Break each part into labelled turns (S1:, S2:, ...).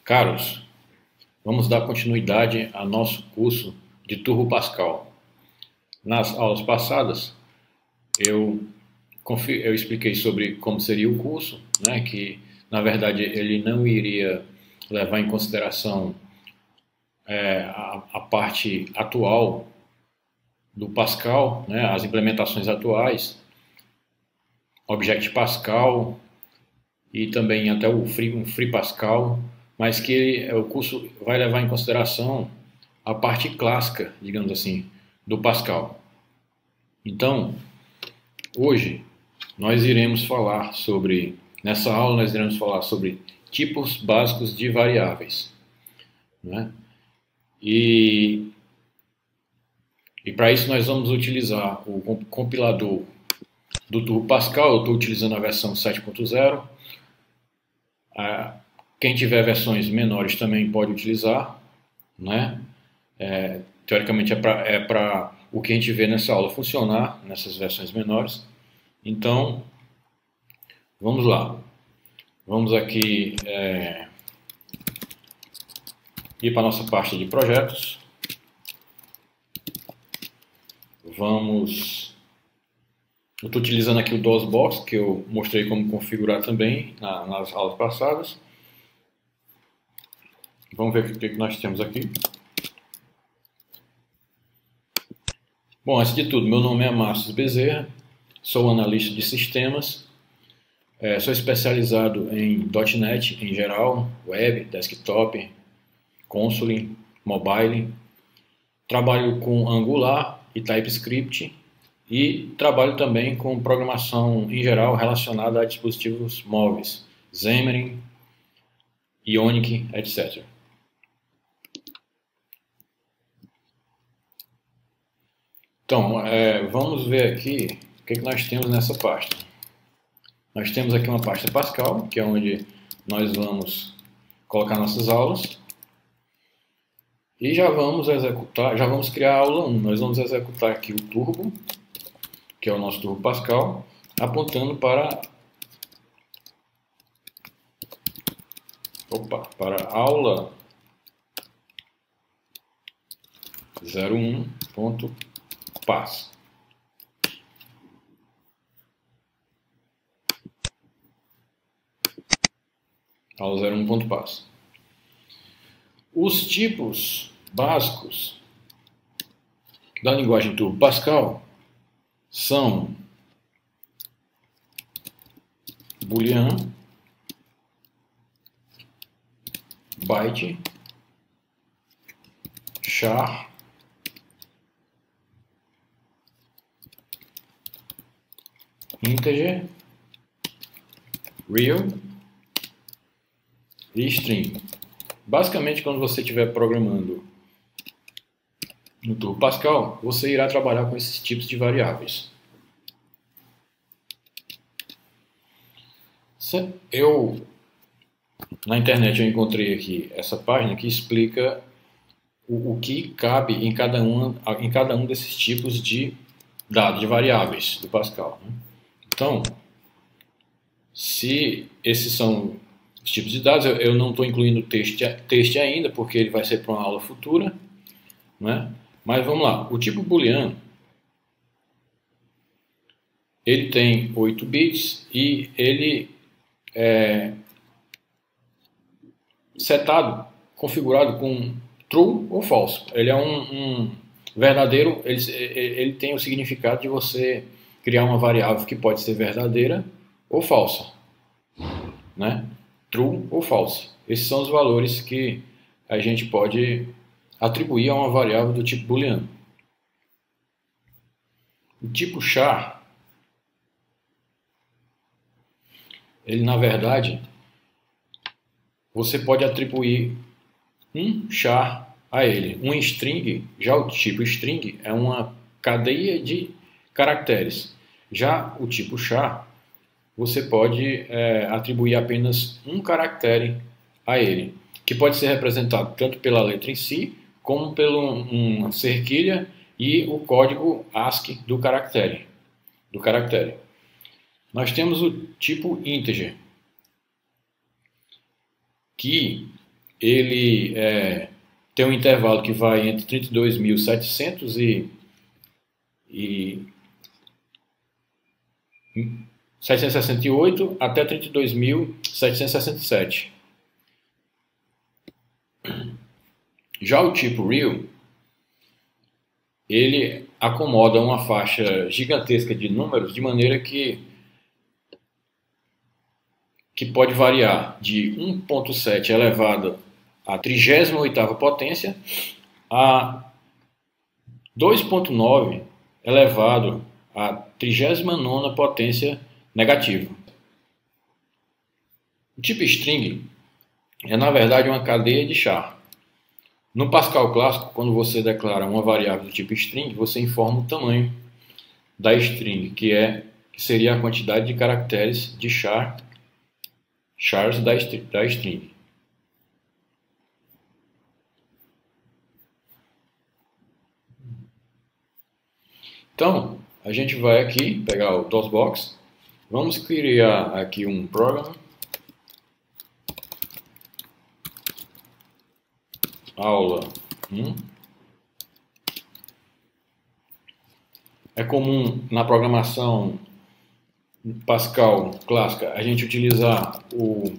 S1: Caros, vamos dar continuidade ao nosso curso de Turbo Pascal. Nas aulas passadas, eu expliquei sobre como seria o curso, né, que na verdade ele não iria levar em consideração a parte atual do Pascal, né, as implementações atuais, Object Pascal e também até o Free Pascal, mas que o curso vai levar em consideração a parte clássica, digamos assim, do Pascal. Então, hoje nessa aula nós iremos falar sobre tipos básicos de variáveis, né? E para isso nós vamos utilizar o compilador do Turbo Pascal. Eu estou utilizando a versão 7.0. Quem tiver versões menores também pode utilizar, né? Teoricamente é para o que a gente vê nessa aula funcionar nessas versões menores. Então, vamos lá. Vamos aqui ir para a nossa pasta de projetos. Eu estou utilizando aqui o DOSBox, que eu mostrei como configurar também nas aulas passadas. Vamos ver o que nós temos aqui. Bom, antes de tudo, meu nome é Márcio Bezerra, sou analista de sistemas, sou especializado em .NET em geral, web, desktop, console, mobile. Trabalho com Angular e TypeScript e trabalho também com programação em geral relacionada a dispositivos móveis, Xamarin, Ionic, etc. Então, vamos ver aqui o que nós temos nessa pasta. Nós temos aqui uma pasta Pascal, que é onde nós vamos colocar nossas aulas. E já vamos criar a aula 1. Nós vamos executar aqui o Turbo, que é o nosso Turbo Pascal, apontando para a aula 01.pass. Aula 01.pass. Os tipos básicos da linguagem Turbo Pascal são boolean, byte, char, integer, real e string. Basicamente, quando você estiver programando no Turbo Pascal, você irá trabalhar com esses tipos de variáveis. Na internet eu encontrei aqui essa página que explica o que cabe em cada um desses tipos de dados, de variáveis do Pascal, né? Então, se esses são os tipos de dados, eu não estou incluindo texto ainda, porque ele vai ser para uma aula futura, né? Mas vamos lá. O tipo booleano, ele tem 8 bits e ele é configurado com true ou false. Ele é um verdadeiro, ele tem o significado de você criar uma variável que pode ser verdadeira ou falsa, né? True ou false. Esses são os valores que a gente pode atribuir a uma variável do tipo booleano. O tipo char, ele na verdade, você pode atribuir um char a ele. Um string, já o tipo string é uma cadeia de caracteres. Já o tipo char, você pode atribuir apenas um caractere a ele, que pode ser representado tanto pela letra em si, como pela uma cerquilha e o código ASCII do caractere. Nós temos o tipo integer, que ele tem um intervalo que vai entre 32.700 e 768 até 32.767. Já o tipo Real, ele acomoda uma faixa gigantesca de números de maneira que pode variar de 1.7 elevado à 38ª potência a 2.9 elevado à 39ª potência negativa. O tipo string é, na verdade, uma cadeia de char. No Pascal clássico, quando você declara uma variável do tipo string, você informa o tamanho da string, que seria a quantidade de caracteres de chars da string. Então, a gente vai aqui pegar o DOSBox, vamos criar aqui um programa, aula 1. É comum na programação Pascal clássica a gente utilizar vou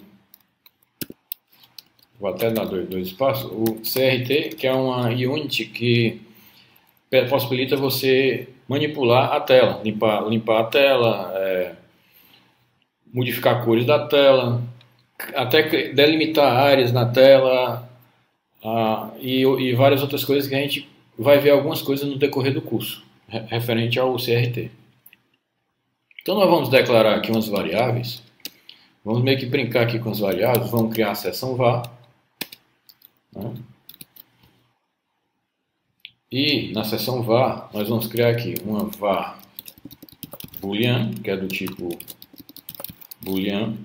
S1: até dar dois espaços, o CRT, que é uma unit que possibilita você manipular a tela, limpar a tela, modificar cores da tela, até delimitar áreas na tela, e várias outras coisas que a gente vai ver algumas coisas no decorrer do curso, referente ao CRT. Então nós vamos declarar aqui umas variáveis, vamos meio que brincar aqui com as variáveis, vamos criar a seção var, né? E na seção var nós vamos criar aqui uma var boolean, que é do tipo boolean.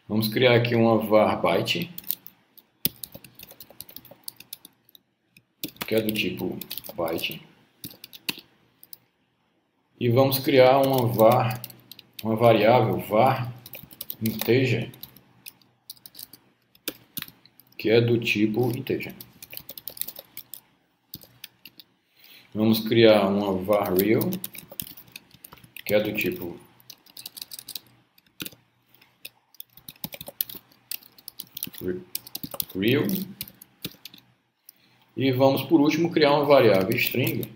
S1: Vamos criar aqui uma var byte, que é do tipo byte. E vamos criar uma variável var integer, que é do tipo integer. Vamos criar uma var real, que é do tipo real. E vamos, por último, criar uma variável string,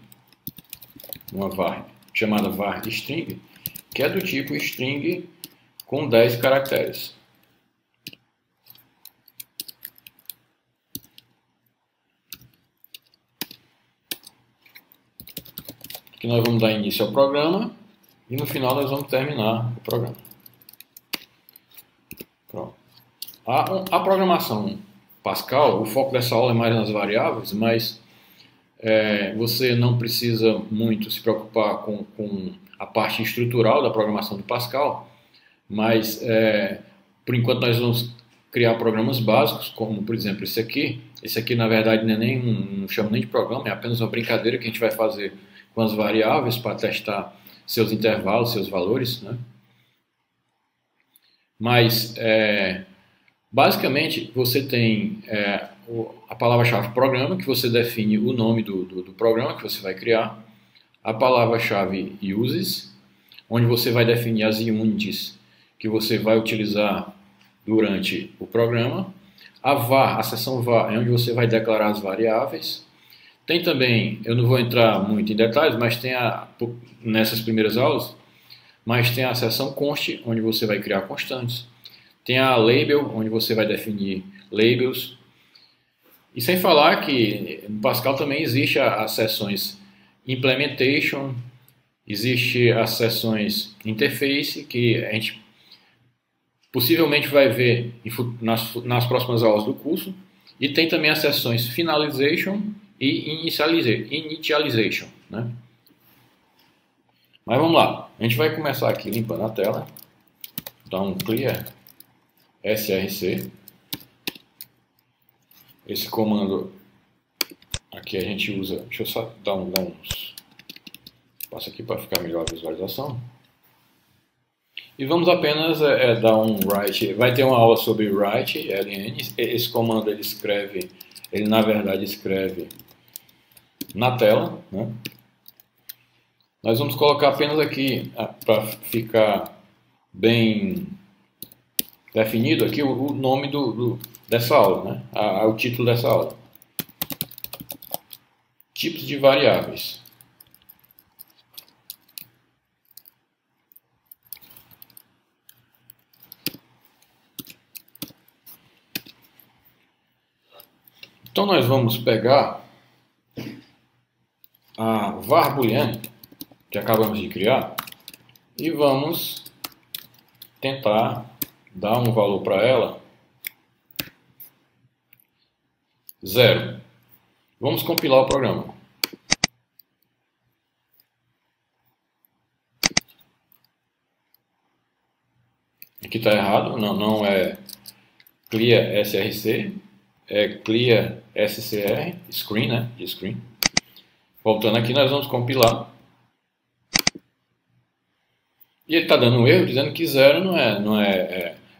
S1: uma var chamada var string, que é do tipo string com 10 caracteres. Aqui nós vamos dar início ao programa e no final nós vamos terminar o programa. Pronto. A programação Pascal, o foco dessa aula é mais nas variáveis, mas você não precisa muito se preocupar com a parte estrutural da programação do Pascal, mas por enquanto nós vamos criar programas básicos, como por exemplo esse aqui. Esse aqui na verdade não chamo nem de programa, é apenas uma brincadeira que a gente vai fazer com as variáveis para testar seus intervalos, seus valores, né? Mas basicamente você tem a palavra-chave programa, que você define o nome do programa que você vai criar, a palavra-chave uses, onde você vai definir as units que você vai utilizar durante o programa, a var, a seção var, é onde você vai declarar as variáveis. Tem também, eu não vou entrar muito em detalhes, mas tem nessas primeiras aulas, mas tem a seção const, onde você vai criar constantes. Tem a label, onde você vai definir labels. E sem falar que no Pascal também existe as seções implementation, existe as seções interface, que a gente possivelmente vai ver nas próximas aulas do curso. E tem também as seções finalization e initialization, né? Mas vamos lá, a gente vai começar aqui limpando a tela, dar um clear src. Esse comando aqui a gente usa, deixa eu só dar uns passos aqui para ficar melhor a visualização. E vamos apenas dar um write. Vai ter uma aula sobre write, ln. Esse comando ele na verdade escreve na tela, né? Nós vamos colocar apenas aqui, para ficar bem definido aqui, o nome dessa aula, né? O título dessa aula. Tipos de variáveis. Então nós vamos pegar a var boolean que acabamos de criar e vamos tentar dar um valor para ela 0. Vamos compilar o programa. Aqui está errado, não é clear src, é clear scr, screen, né? De screen. Voltando aqui, nós vamos compilar. E ele está dando um erro dizendo que 0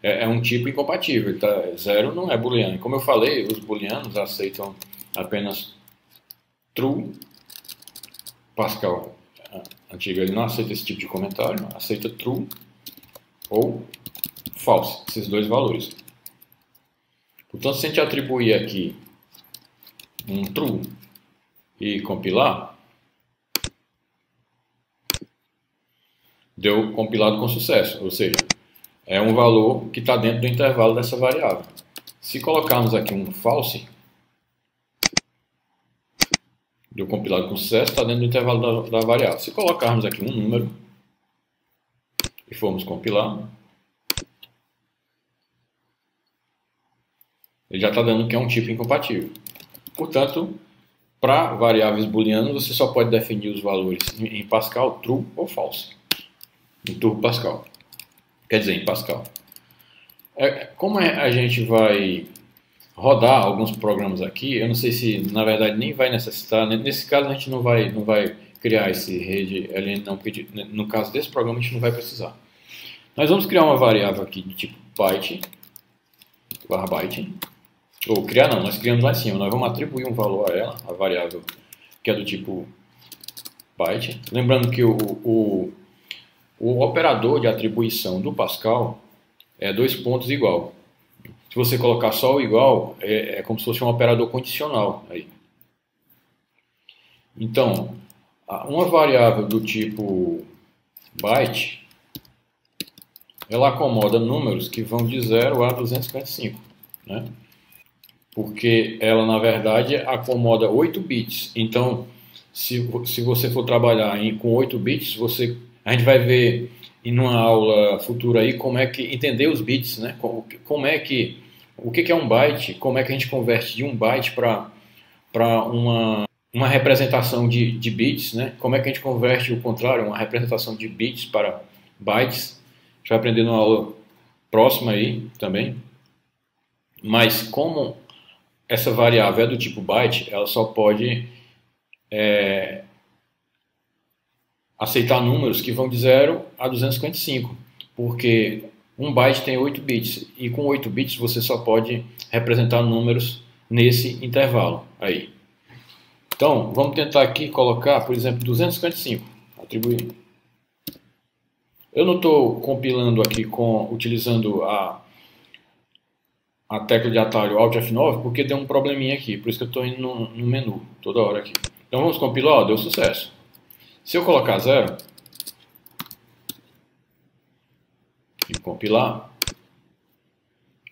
S1: é um tipo incompatível. 0 não é booleano. Como eu falei, os booleanos aceitam apenas true. Pascal antigo ele não aceita esse tipo de comentário, aceita true ou false, esses dois valores. Portanto, se a gente atribuir aqui um true e compilar, deu compilado com sucesso, ou seja, é um valor que está dentro do intervalo dessa variável. Se colocarmos aqui um false, deu compilado com sucesso, está dentro do intervalo da variável. Se colocarmos aqui um número e formos compilar, ele já está dando que é um tipo incompatível. Portanto, para variáveis booleanas, você só pode definir os valores em Pascal, true ou false. Em Turbo Pascal. Quer dizer, em Pascal. Como a gente vai rodar alguns programas aqui, eu não sei se, na verdade, nem vai necessitar. Nesse caso, a gente não vai criar esse rede ln, não, porque no caso desse programa, a gente não vai precisar. Nós vamos criar uma variável aqui de tipo byte, var byte. Ou criar não, nós criamos lá em cima. Nós vamos atribuir um valor a ela, a variável que é do tipo byte. Lembrando que o operador de atribuição do Pascal é 2 pontos igual. Se você colocar só o igual, é como se fosse um operador condicional. Aí. Então, uma variável do tipo byte, ela acomoda números que vão de 0 a 255. Né? Porque ela, na verdade, acomoda 8 bits. Então, se você for trabalhar com 8 bits, a gente vai ver em uma aula futura aí como é que entender os bits, né? O que é um byte, como é que a gente converte de um byte para uma representação de bits, né? Como é que a gente converte o contrário, uma representação de bits para bytes. A gente vai aprender numa aula próxima aí também. Mas como essa variável é do tipo byte, ela só pode aceitar números que vão de 0 a 255, porque um byte tem 8 bits, e com 8 bits você só pode representar números nesse intervalo aí. Então, vamos tentar aqui colocar, por exemplo, 255, atribuir. Eu não estou compilando aqui utilizando a tecla de atalho Alt F9, porque deu um probleminha aqui, por isso que eu estou indo no menu toda hora aqui. Então vamos compilar, deu sucesso. Se eu colocar 0 e compilar,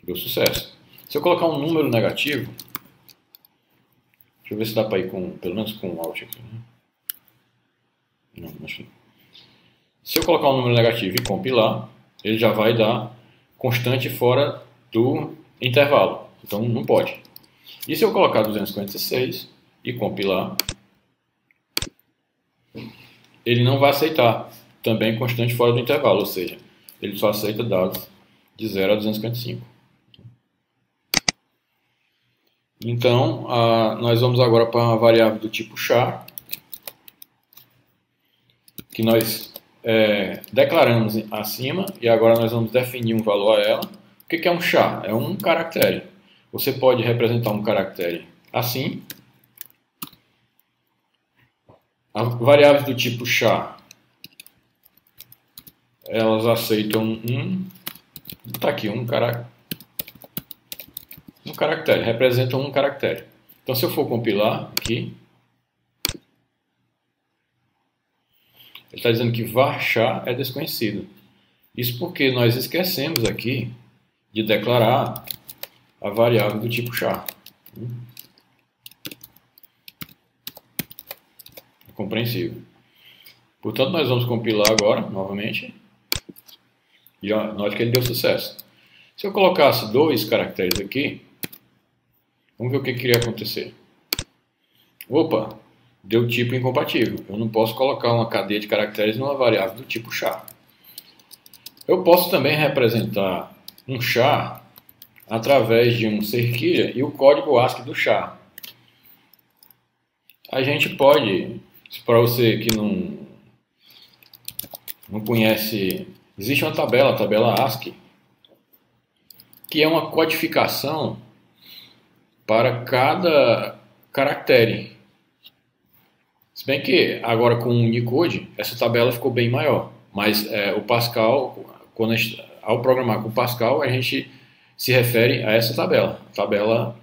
S1: deu sucesso. Se eu colocar um número negativo, deixa eu ver se dá para ir pelo menos com o Alt aqui. Né? Não, acho que não. Se eu colocar um número negativo e compilar, ele já vai dar constante fora do intervalo. Então não pode. E se eu colocar 256 e compilar, ele não vai aceitar também constante fora do intervalo, ou seja, ele só aceita dados de 0 a 255. Então, nós vamos agora para uma variável do tipo char, que nós declaramos acima e agora nós vamos definir um valor a ela. O que é um char? É um caractere. Você pode representar um caractere assim. As variáveis do tipo char, elas aceitam tá aqui, um caractere, representam um caractere. Então, se eu for compilar aqui, ele está dizendo que varchar é desconhecido. Isso porque nós esquecemos aqui de declarar a variável do tipo char. É compreensível. Portanto, nós vamos compilar agora, novamente. E ó, note que ele deu sucesso. Se eu colocasse 2 caracteres aqui, vamos ver o que iria acontecer. Opa, deu tipo incompatível. Eu não posso colocar uma cadeia de caracteres numa variável do tipo char. Eu posso também representar um char através de um cerquilha e o código ASCII do char. A gente pode, para você que não conhece, existe uma tabela, a tabela ASCII, que é uma codificação para cada caractere. Se bem que agora com o Unicode, essa tabela ficou bem maior. Mas o Pascal, ao programar com o Pascal, a gente se refere a essa tabela, a tabela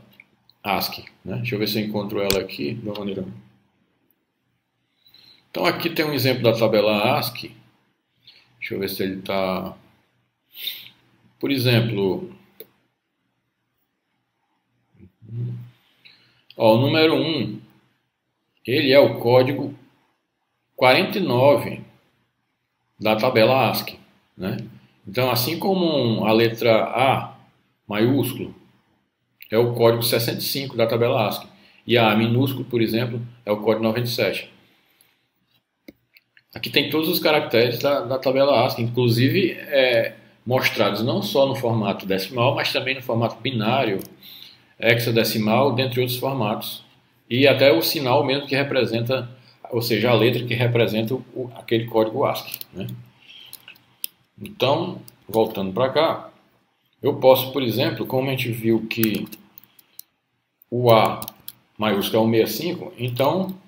S1: ASCII. Né? Deixa eu ver se eu encontro ela aqui de uma maneira. Então aqui tem um exemplo da tabela ASCII. Deixa eu ver se ele está... Por exemplo, ó, o número 1, ele é o código 49 da tabela ASCII. Né? Então, assim como a letra A maiúsculo é o código 65 da tabela ASCII e a minúsculo, por exemplo, é o código 97. Aqui tem todos os caracteres da tabela ASCII, inclusive mostrados não só no formato decimal, mas também no formato binário, hexadecimal, dentre outros formatos. E até o sinal mesmo que representa, ou seja, a letra que representa aquele código ASCII. Né? Então, voltando para cá, eu posso, por exemplo, como a gente viu que o A maiúsculo é o 65, então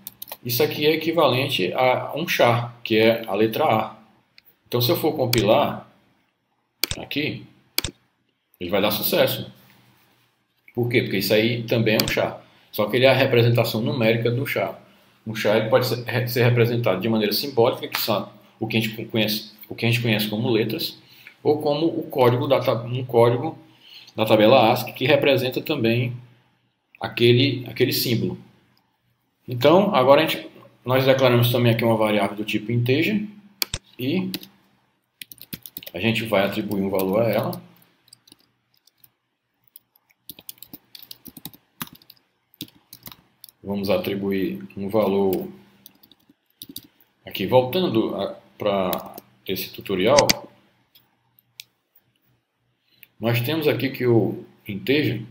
S1: isso aqui é equivalente a um char, que é a letra A. Então, se eu for compilar aqui, ele vai dar sucesso. Por quê? Porque isso aí também é um char. Só que ele é a representação numérica do char. Um char ele pode ser representado de maneira simbólica, que são o que a gente conhece como letras, ou como um código da tabela ASCII, que representa também aquele símbolo. Então, agora nós declaramos também aqui uma variável do tipo integer e a gente vai atribuir um valor a ela. Vamos atribuir um valor aqui, voltando para esse tutorial, nós temos aqui que o integer,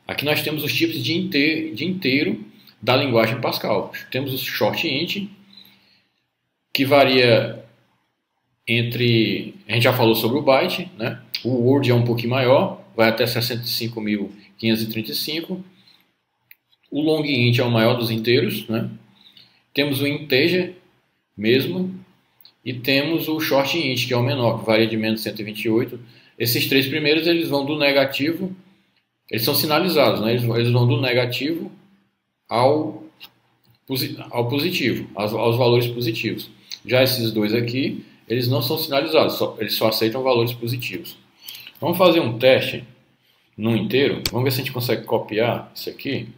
S1: aqui nós temos os tipos de inteiro da linguagem Pascal. Temos o short int, que varia entre, a gente já falou sobre o byte, né? O word é um pouquinho maior, vai até 65.535. O long int é o maior dos inteiros, né? Temos o integer mesmo e temos o short int, que é o menor, que varia de menos 128. Esses três primeiros eles vão do negativo, eles são sinalizados, né? Eles vão do negativo ao positivo, aos valores positivos. Já esses dois aqui, eles não são sinalizados, eles só aceitam valores positivos. Vamos fazer um teste num inteiro, vamos ver se a gente consegue copiar isso aqui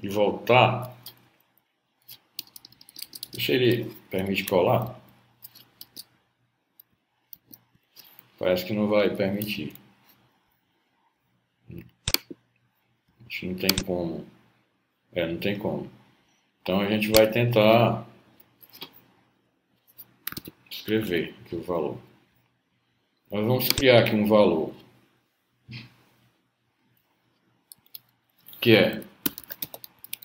S1: e voltar. Deixa ele permite colar. Parece que não vai permitir. Acho que não tem como. Não tem como. Então a gente vai tentar escrever aqui o valor. Nós vamos criar aqui um valor que é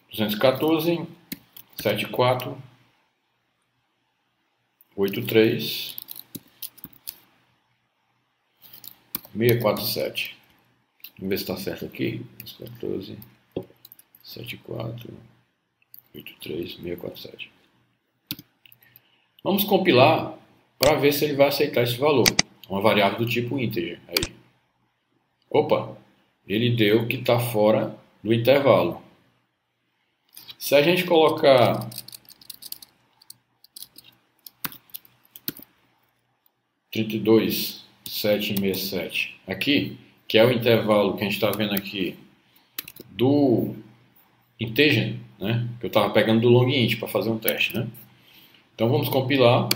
S1: 214, 74 83 647. Vamos ver se está certo aqui. 14 74 83 647. Vamos compilar para ver se ele vai aceitar esse valor. Uma variável do tipo integer. Aí. Opa, ele deu que está fora do intervalo. Se a gente colocar 32,767 aqui, que é o intervalo que a gente está vendo aqui do integer, né? Que eu estava pegando do long int para fazer um teste, né? Então vamos compilar.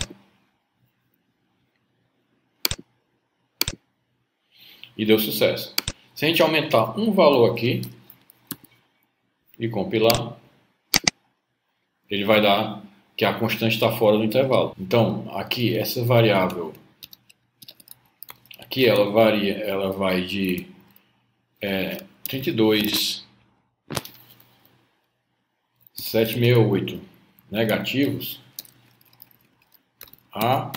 S1: E deu sucesso. Se a gente aumentar um valor aqui e compilar, ele vai dar que a constante está fora do intervalo. Então, aqui, essa variável, aqui ela varia, ela vai de 32,768 negativos a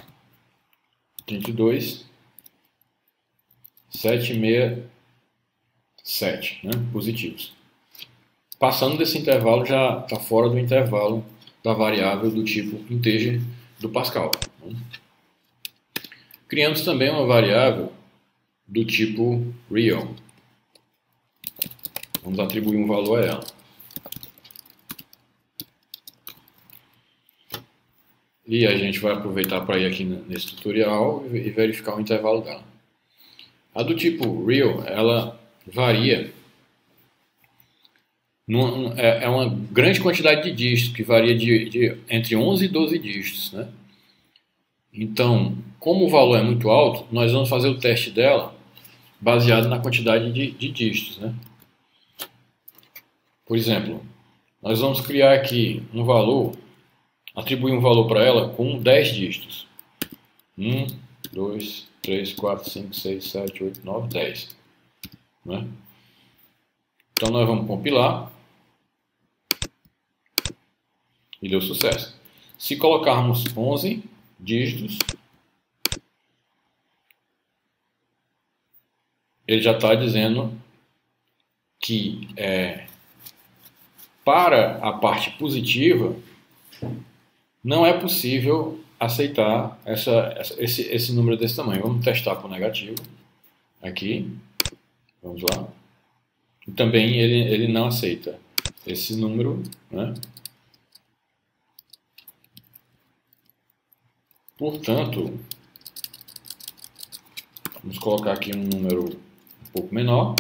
S1: 32,767, né, positivos. Passando desse intervalo, já está fora do intervalo da variável do tipo integer do Pascal. Criamos também uma variável do tipo real. Vamos atribuir um valor a ela. E a gente vai aproveitar para ir aqui nesse tutorial e verificar o intervalo dela. A do tipo real, ela varia. É uma grande quantidade de dígitos, que varia entre 11 e 12 dígitos, né? Então, como o valor é muito alto, nós vamos fazer o teste dela baseado na quantidade de dígitos, né? Por exemplo, nós vamos criar aqui um valor, atribuir um valor para ela com 10 dígitos. 1, 2, 3, 4, 5, 6, 7, 8, 9, 10. Né? Então nós vamos compilar. E deu sucesso. Se colocarmos 11 dígitos, ele já está dizendo que para a parte positiva não é possível aceitar esse número desse tamanho. Vamos testar para o negativo. Aqui. Vamos lá. E também ele não aceita esse número, né? Portanto, vamos colocar aqui um número um pouco menor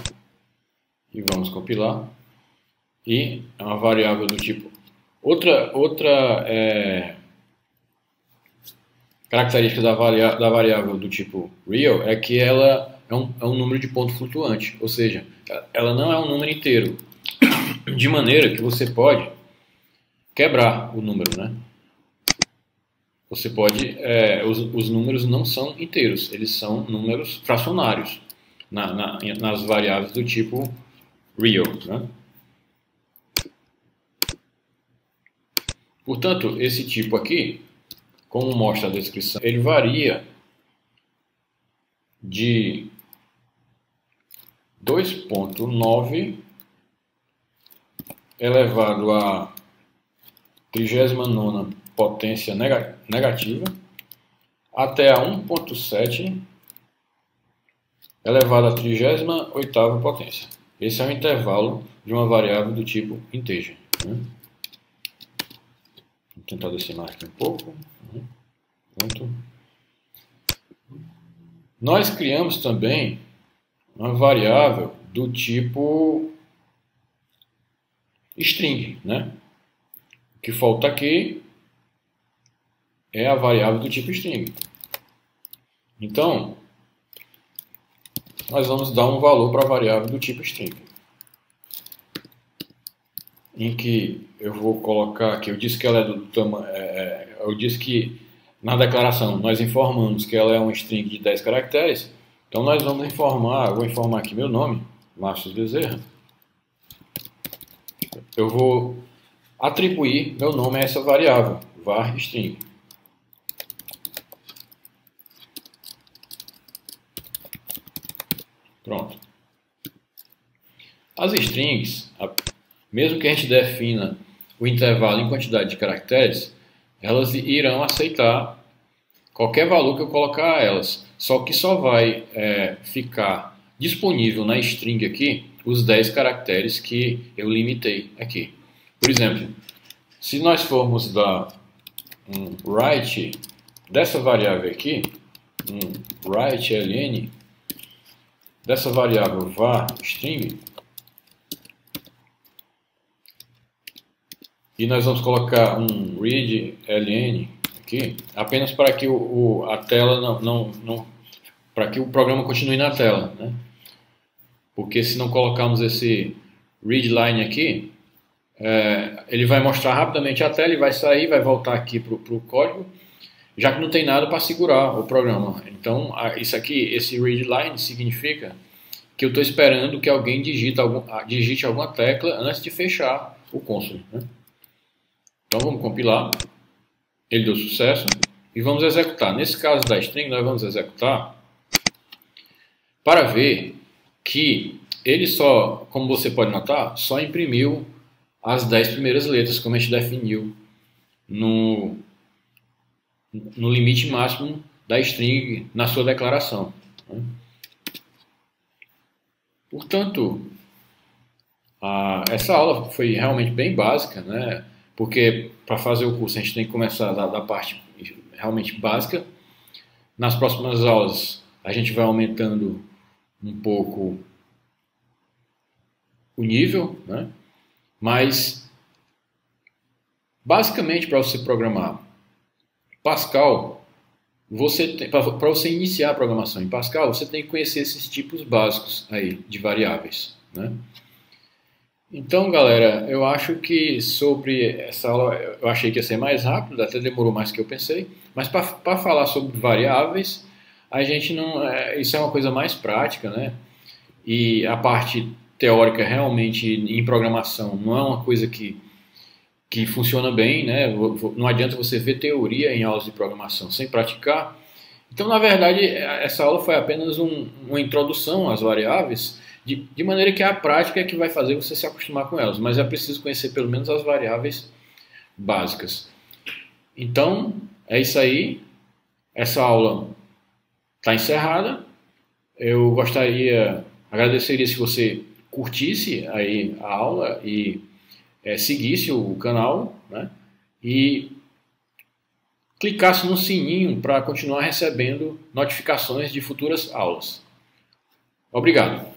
S1: e vamos compilar. E é uma variável do tipo... Outra característica da variável do tipo real é que ela é um número de ponto flutuante, ou seja, ela não é um número inteiro, de maneira que você pode quebrar o número, né? Você pode, os números não são inteiros, eles são números fracionários nas variáveis do tipo real, né? Portanto, esse tipo aqui, como mostra a descrição, ele varia de 2,9 elevado a 39ª potência negativa até a 1,7 elevado à 38ª potência. Esse é o intervalo de uma variável do tipo integer. Né? Vou tentar decimar aqui um pouco. Pronto. Nós criamos também uma variável do tipo string, né? O que falta aqui é a variável do tipo string. Então, nós vamos dar um valor para a variável do tipo string, em que eu vou colocar aqui, eu disse que ela é do tamanho, eu disse que na declaração nós informamos que ela é um string de 10 caracteres, então nós vamos informar, eu vou informar aqui meu nome, Márcio Bezerra. Eu vou atribuir meu nome a essa variável, var string. Pronto. As strings, mesmo que a gente defina o intervalo em quantidade de caracteres, elas irão aceitar qualquer valor que eu colocar a elas. Só que só vai ficar disponível na string aqui os 10 caracteres que eu limitei aqui. Por exemplo, se nós formos dar um write dessa variável aqui, um write ln, dessa variável var string, e nós vamos colocar um read ln aqui, apenas para que a tela para que o programa continue na tela, né? Porque se não colocarmos esse readline aqui, ele vai mostrar rapidamente a tela e vai sair, vai voltar aqui para o código, já que não tem nada para segurar o programa. Então, isso aqui, esse readline significa que eu estou esperando que alguém digite alguma tecla antes de fechar o console, né? Então vamos compilar, ele deu sucesso e vamos executar. Nesse caso da string, nós vamos executar para ver que ele só, como você pode notar, só imprimiu as 10 primeiras letras, como a gente definiu no limite máximo da string na sua declaração, né? Portanto, essa aula foi realmente bem básica, né? Porque para fazer o curso a gente tem que começar da parte realmente básica. Nas próximas aulas a gente vai aumentando um pouco o nível, né? Mas basicamente para você programar Pascal, para você iniciar a programação em Pascal, você tem que conhecer esses tipos básicos aí de variáveis, né? Então, galera, eu acho que sobre essa aula, eu achei que ia ser mais rápido, até demorou mais do que eu pensei, mas para falar sobre variáveis, a gente não, isso é uma coisa mais prática, né? E a parte teórica realmente em programação não é uma coisa que funciona bem, né? Não adianta você ver teoria em aulas de programação sem praticar. Então, na verdade, essa aula foi apenas uma introdução às variáveis, de maneira que a prática é que vai fazer você se acostumar com elas, mas é preciso conhecer pelo menos as variáveis básicas. Então, é isso aí. Essa aula está encerrada. Eu agradeceria se você curtisse aí a aula e seguisse o canal, né? E clicasse no sininho para continuar recebendo notificações de futuras aulas. Obrigado.